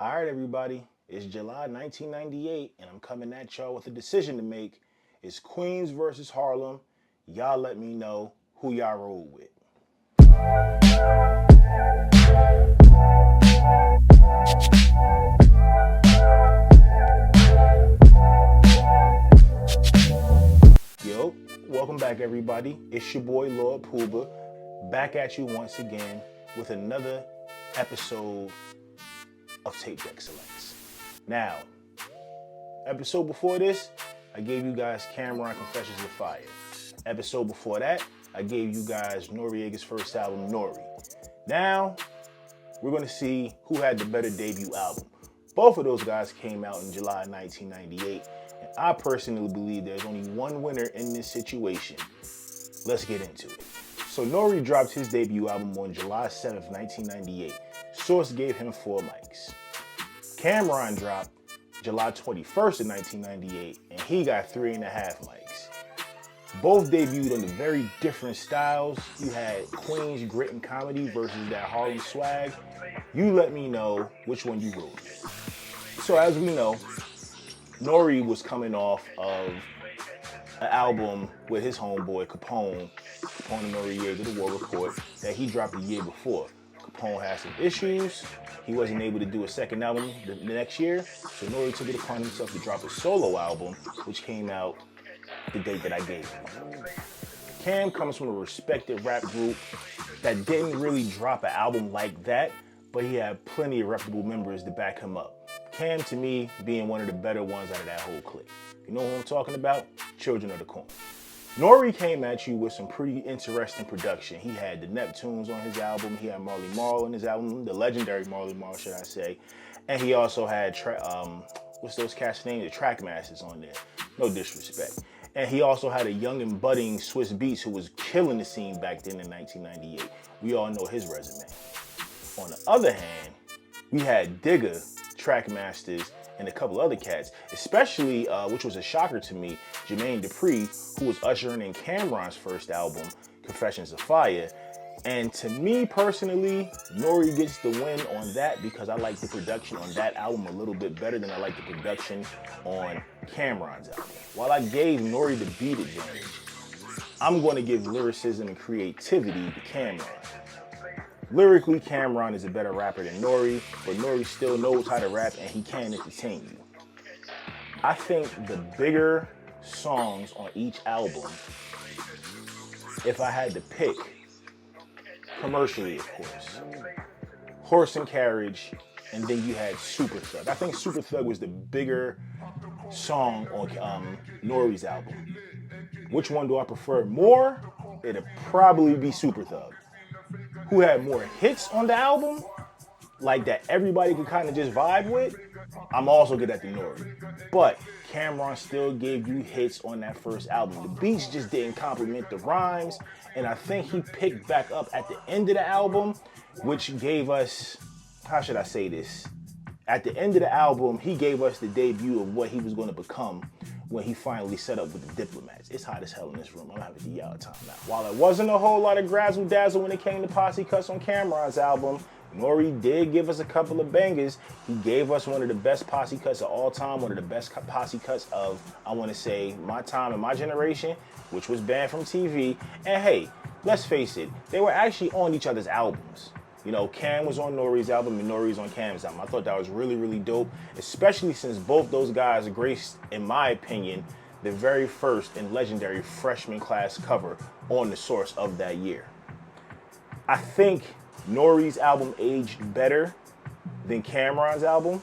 All right, everybody. It's July 1998, and I'm coming at y'all with a decision to make. It's Queens versus Harlem. Y'all let me know who y'all roll with. Yo, welcome back, everybody. It's your boy, Lord Pooba, back at you once again with another episode of Tape Deck Selects. Now, episode before this, I gave you guys Cameron Confessions of Fire. Episode before that, I gave you guys Noriega's first album, N.O.R.E. Now, we're going to see who had the better debut album. Both of those guys came out in July 1998, and I personally believe there's only one winner in this situation. Let's get into it. So N.O.R.E dropped his debut album on July 7th, 1998. Source gave him 4 mics. Cameron dropped July 21st of 1998, and he got 3.5 mics. Both debuted under very different styles. You had Queens grit and comedy versus that Harlem swag. You let me know which one you rolled with. So as we know, N.O.R.E was coming off of an album with his homeboy Capone and Noriega, The War Report, that he dropped the year before. Capone had some issues. He wasn't able to do a second album the next year, so N.O.R.E took it upon himself to drop a solo album, which came out the date that I gave him. Cam comes from a respected rap group that didn't really drop an album like that, but he had plenty of reputable members to back him up. Cam, to me, being one of the better ones out of that whole clique. You know what I'm talking about? Children of the Corn. N.O.R.E came at you with some pretty interesting production. He had the Neptunes on his album. He had Marley Marl on his album, the legendary Marley Marl, should I say. And he also had, what's those cats' names? The Trackmasters on there. No disrespect. And he also had a young and budding Swiss Beats who was killing the scene back then in 1998. We all know his resume. On the other hand, we had Digga, Trackmasters, and a couple other cats, especially, which was a shocker to me, Jermaine Dupri, who was ushering in Cameron's first album, Confessions of Fire. And to me personally, N.O.R.E gets the win on that because I like the production on that album a little bit better than I like the production on Cameron's album. While I gave N.O.R.E the beat advantage, I'm going to give lyricism and creativity to Cameron. Lyrically, Cameron is a better rapper than N.O.R.E, but N.O.R.E still knows how to rap and he can entertain you. I think the bigger songs on each album, if I had to pick, commercially of course, Horse and Carriage, and then you had Super Thug. I think Super Thug was the bigger song on N.O.R.E's album. Which one do I prefer more? It'd probably be Super Thug. Who had more hits on the album, like that everybody could kind of just vibe with, I'm also good at the N.O.R.E. But Cameron still gave you hits on that first album. The beats just didn't complement the rhymes, and I think he picked back up at the end of the album, which gave us, how should I say this? At the end of the album, he gave us the debut of what he was going to become when he finally set up with the Diplomats. It's hot as hell in this room. I'm having to yell at time now. While it wasn't a whole lot of grazzle dazzle when it came to posse cuts on Cameron's album, N.O.R.E did give us a couple of bangers. He gave us one of the best posse cuts of all time, one of the best posse cuts of, I want to say, my time and my generation, which was banned from TV. And hey, let's face it, they were actually on each other's albums. You know, Cam was on N.O.R.E's album and N.O.R.E's on Cam's album. I thought that was really, really dope, especially since both those guys graced, in my opinion, the very first and legendary freshman class cover on the Source of that year. I think N.O.R.E's album aged better than Cameron's album,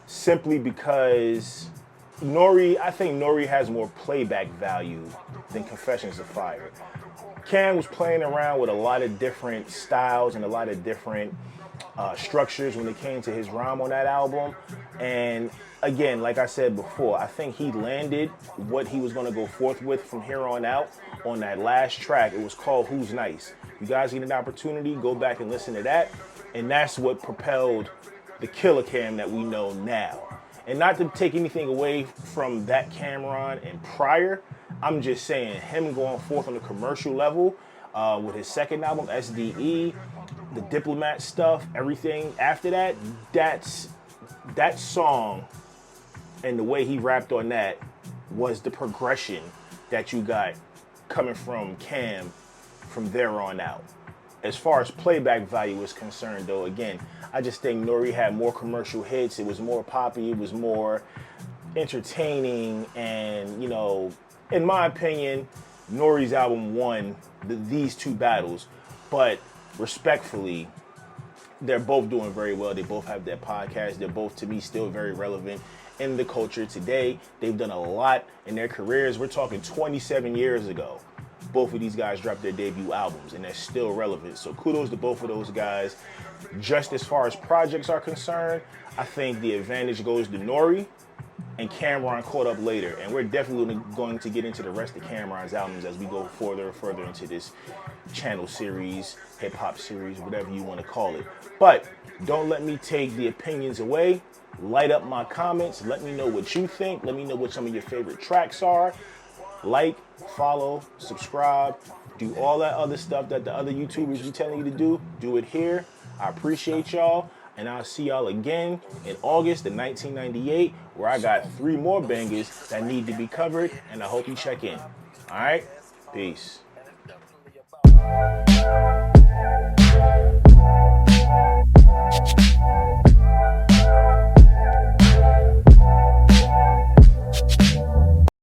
simply because I think N.O.R.E has more playback value than Confessions of Fire. Cam was playing around with a lot of different styles and a lot of different structures when it came to his rhyme on that album. And again, like I said before, I think he landed what he was going to go forth with from here on out on that last track. It was called Who's Nice. You guys get an opportunity, go back and listen to that. And that's what propelled the Killer Cam that we know now. And not to take anything away from that Cameron and prior, I'm just saying him going forth on the commercial level with his second album, SDE, the Diplomat stuff, everything after that, that's that song and the way he rapped on that was the progression that you got coming from Cam from there on out. As far as playback value is concerned, though, again, I just think N.O.R.E had more commercial hits. It was more poppy. It was more entertaining. And, you know, in my opinion, N.O.R.E's album won these two battles. But respectfully, they're both doing very well. They both have their podcasts. They're both, to me, still very relevant in the culture today. They've done a lot in their careers. We're talking 27 years ago. Both of these guys dropped their debut albums, and they're still relevant. So kudos to both of those guys. Just as far as projects are concerned, I think the advantage goes to N.O.R.E, and Cameron caught up later. And we're definitely going to get into the rest of Cameron's albums as we go further into this channel series, hip-hop series, whatever you want to call it. But don't let me take the opinions away. Light up my comments. Let me know what you think. Let me know what some of your favorite tracks are. Like, follow, subscribe, do all that other stuff that the other YouTubers be telling you to do. Do it here. I appreciate y'all, and I'll see y'all again in August of 1998, where I got 3 more bangers that need to be covered, and I hope you check in. All right? Peace.